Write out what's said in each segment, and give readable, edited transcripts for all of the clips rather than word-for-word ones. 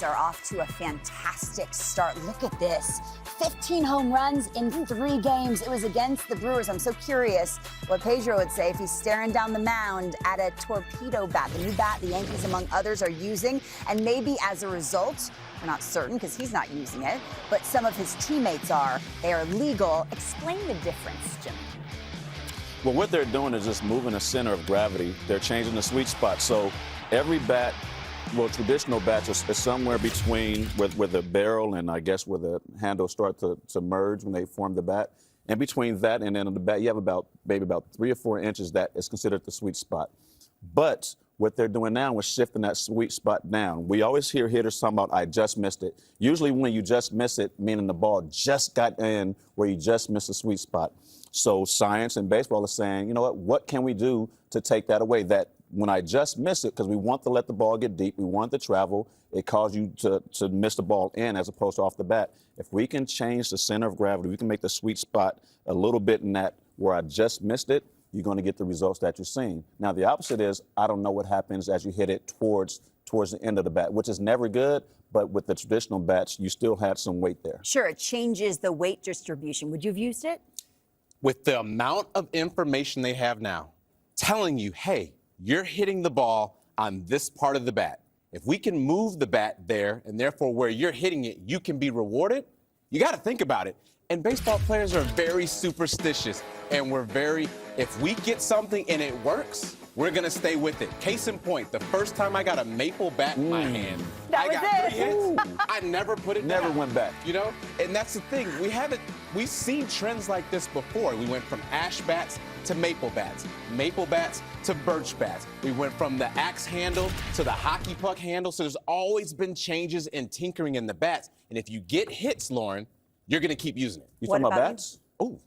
Are off to a fantastic start. Look at this. 15 home runs in 3 games. It was against the Brewers. I'm so curious what Pedro would say if he's staring down the mound at a Torpedo bat, the new bat the Yankees, among others, are using. And maybe as a result, we're not certain because he's not using it, but some of his teammates are. They are legal. Explain the difference, Jimmy. Well, what they're doing is just moving the center of gravity. They're changing the sweet spot. So every bat, well, traditional bats are somewhere between where the barrel and I guess where the handle start to merge when they form the bat. And between that and then on the bat, you have maybe about 3 or 4 inches that is considered the sweet spot. But what they're doing now is shifting that sweet spot down. We always hear hitters talking about, I just missed it. Usually when you just miss it, meaning the ball just got in where you just missed the sweet spot. So science and baseball is saying, you know what can we do to take that away? That when I just miss it, because we want to let the ball get deep, we want to travel, it causes you to miss the ball in as opposed to off the bat. If we can change the center of gravity, we can make the sweet spot a little bit in that where I just missed it, you're going to get the results that you're seeing. Now, the opposite is I don't know what happens as you hit it towards the end of the bat, which is never good, but with the traditional bats, you still had some weight there. Sure, it changes the weight distribution. Would you have used it? With the amount of information they have now, telling you, hey, you're hitting the ball on this part of the bat. If we can move the bat there, and therefore where you're hitting it, you can be rewarded, you got to think about it. And baseball players are very superstitious, and if we get something and it works, we're going to stay with it. Case in point, the first time I got a maple bat in my hand, I got 3 hits. I never put it down. Never went back. You know, and that's the thing. We've seen trends like this before. We went from ash bats to maple bats to birch bats. We went from the axe handle to the hockey puck handle. So there's always been changes and tinkering in the bats. And if you get hits, Lauren, you're going to keep using it. You talking about bats? Oh.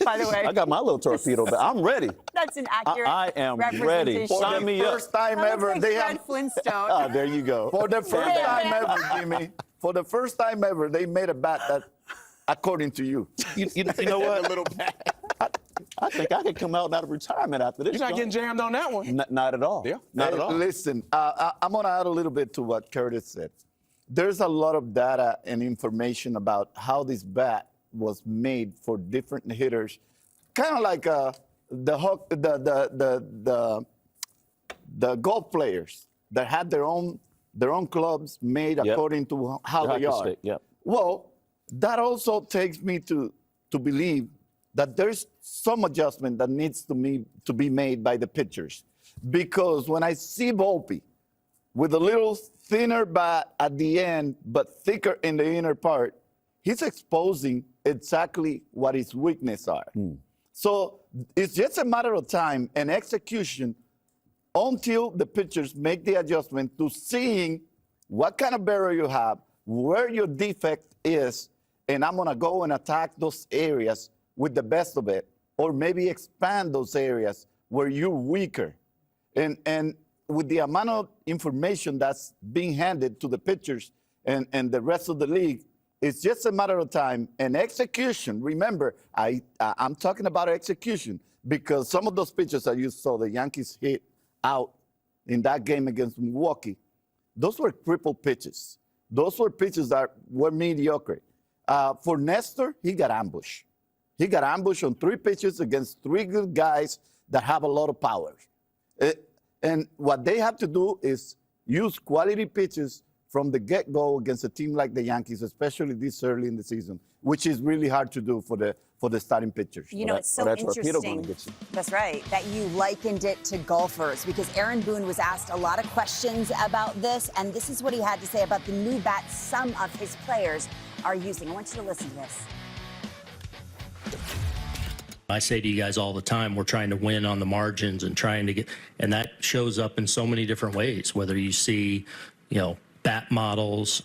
By the way, I got my little torpedo, but I'm ready. That's an accurate I am ready. Sign me up. First time ever, like they Fred have. Flintstone. There you go. For the first time ever, Jimmy. For the first time ever, they made a bat that, according to you. You know what? A little bat. I think I could come out of retirement after this. You're not getting jammed on that one. Not at all. Yeah. Not at all. Listen, I'm going to add a little bit to what Curtis said. There's a lot of data and information about how this bat was made for different hitters, kind of like the golf players that had their own clubs made according to how they are. Yep. Well, that also takes me to believe that there's some adjustment that needs to be made by the pitchers, because when I see Volpe with a little thinner bat at the end but thicker in the inner part, he's exposing exactly what his weaknesses are. So it's just a matter of time and execution until the pitchers make the adjustment to seeing what kind of barrel you have, where your defect is, and I'm going to go and attack those areas with the best of it, or maybe expand those areas where you're weaker. And with the amount of information that's being handed to the pitchers and the rest of the league, it's just a matter of time and execution. Remember, I'm talking about execution because some of those pitches that you saw the Yankees hit out in that game against Milwaukee, those were triple pitches. Those were pitches that were mediocre. For Nestor, he got ambushed. He got ambushed on 3 pitches against 3 good guys that have a lot of power. And what they have to do is use quality pitches from the get-go against a team like the Yankees, especially this early in the season, which is really hard to do for the starting pitchers. You know, it's so interesting. That's right, that you likened it to golfers, because Aaron Boone was asked a lot of questions about this, and this is what he had to say about the new bat some of his players are using. I want you to listen to this. I say to you guys all the time, we're trying to win on the margins and trying to get, and that shows up in so many different ways, whether you see, bat models,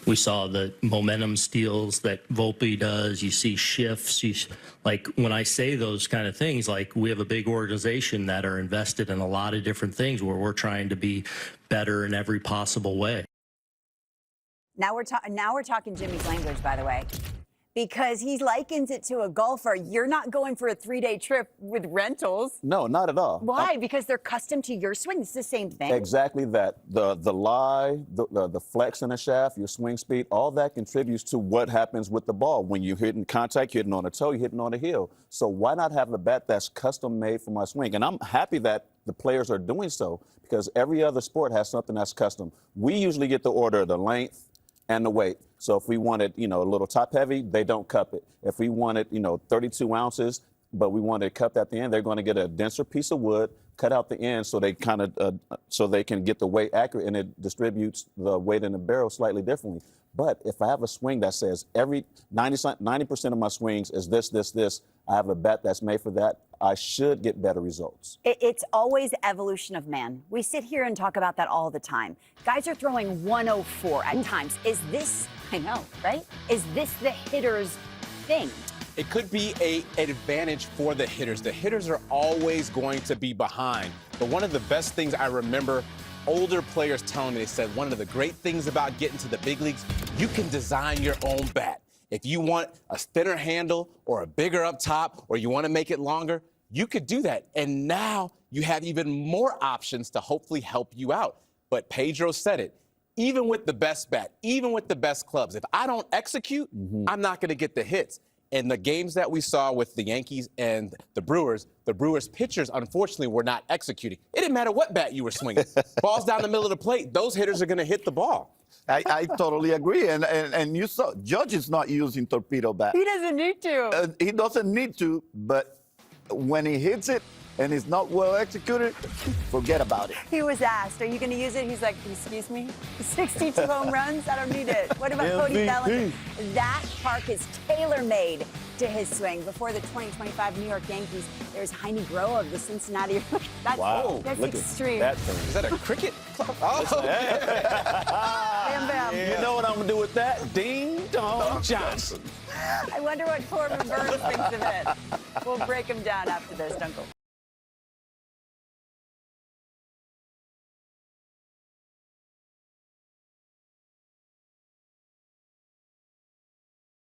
we saw the momentum steals that Volpe does. You see shifts. Like when I say those kind of things, like we have a big organization that are invested in a lot of different things where we're trying to be better in every possible way. Now we're talking Jimmy's language, by the way. because he likens it to a golfer. You're not going for a 3-day trip with rentals. No, not at all. Why? Because they're accustomed to your swing. It's the same thing. Exactly that. The lie, the flex in the shaft, your swing speed, all that contributes to what happens with the ball. When you're hitting contact, you're hitting on a toe, you're hitting on a heel. So why not have a bat that's custom made for my swing? And I'm happy that the players are doing so, because every other sport has something that's custom. We usually get the order, the length and the weight. So if we wanted, a little top heavy, they don't cup it. If we wanted, 32 ounces, but we wanted it cupped at the end, they're going to get a denser piece of wood, cut out the end so they so they can get the weight accurate, and it distributes the weight in the barrel slightly differently. But if I have a swing that says every 90% of my swings is this, I have a bat that's made for that, I should get better results. It's always evolution of man. We sit here and talk about that all the time. Guys are throwing 104 at times. Is this, I know, right? Is this the hitter's thing? It could be an advantage for the hitters. The hitters are always going to be behind. But one of the best things I remember older players telling me, they said one of the great things about getting to the big leagues, you can design your own bat. If you want a thinner handle or a bigger up top, or you want to make it longer, you could do that. And now you have even more options to hopefully help you out. But Pedro said it. Even with the best bat, even with the best clubs, if I don't execute, I'm not going to get the hits. In the games that we saw with the Yankees and the Brewers pitchers, unfortunately, were not executing. It didn't matter what bat you were swinging. Balls down the middle of the plate, those hitters are going to hit the ball. I totally agree. And you saw, Judge is not using torpedo bat. He doesn't need to. He doesn't need to, but when he hits it and it's not well executed, forget about it. He was asked, are you going to use it? He's like, excuse me? 62 home runs? I don't need it. What about Cody Bellinger? That park is tailor-made to his swing. Before the 2025 New York Yankees, there's Heine Groh of the Cincinnati. That's, Wow. That's Look extreme. At that thing. Is that a cricket? Oh, Bam, bam. You know what I'm going to do with that? Ding Dong Johnson. I wonder what Corbin Burns thinks of it. We'll break him down after this, Dunkel.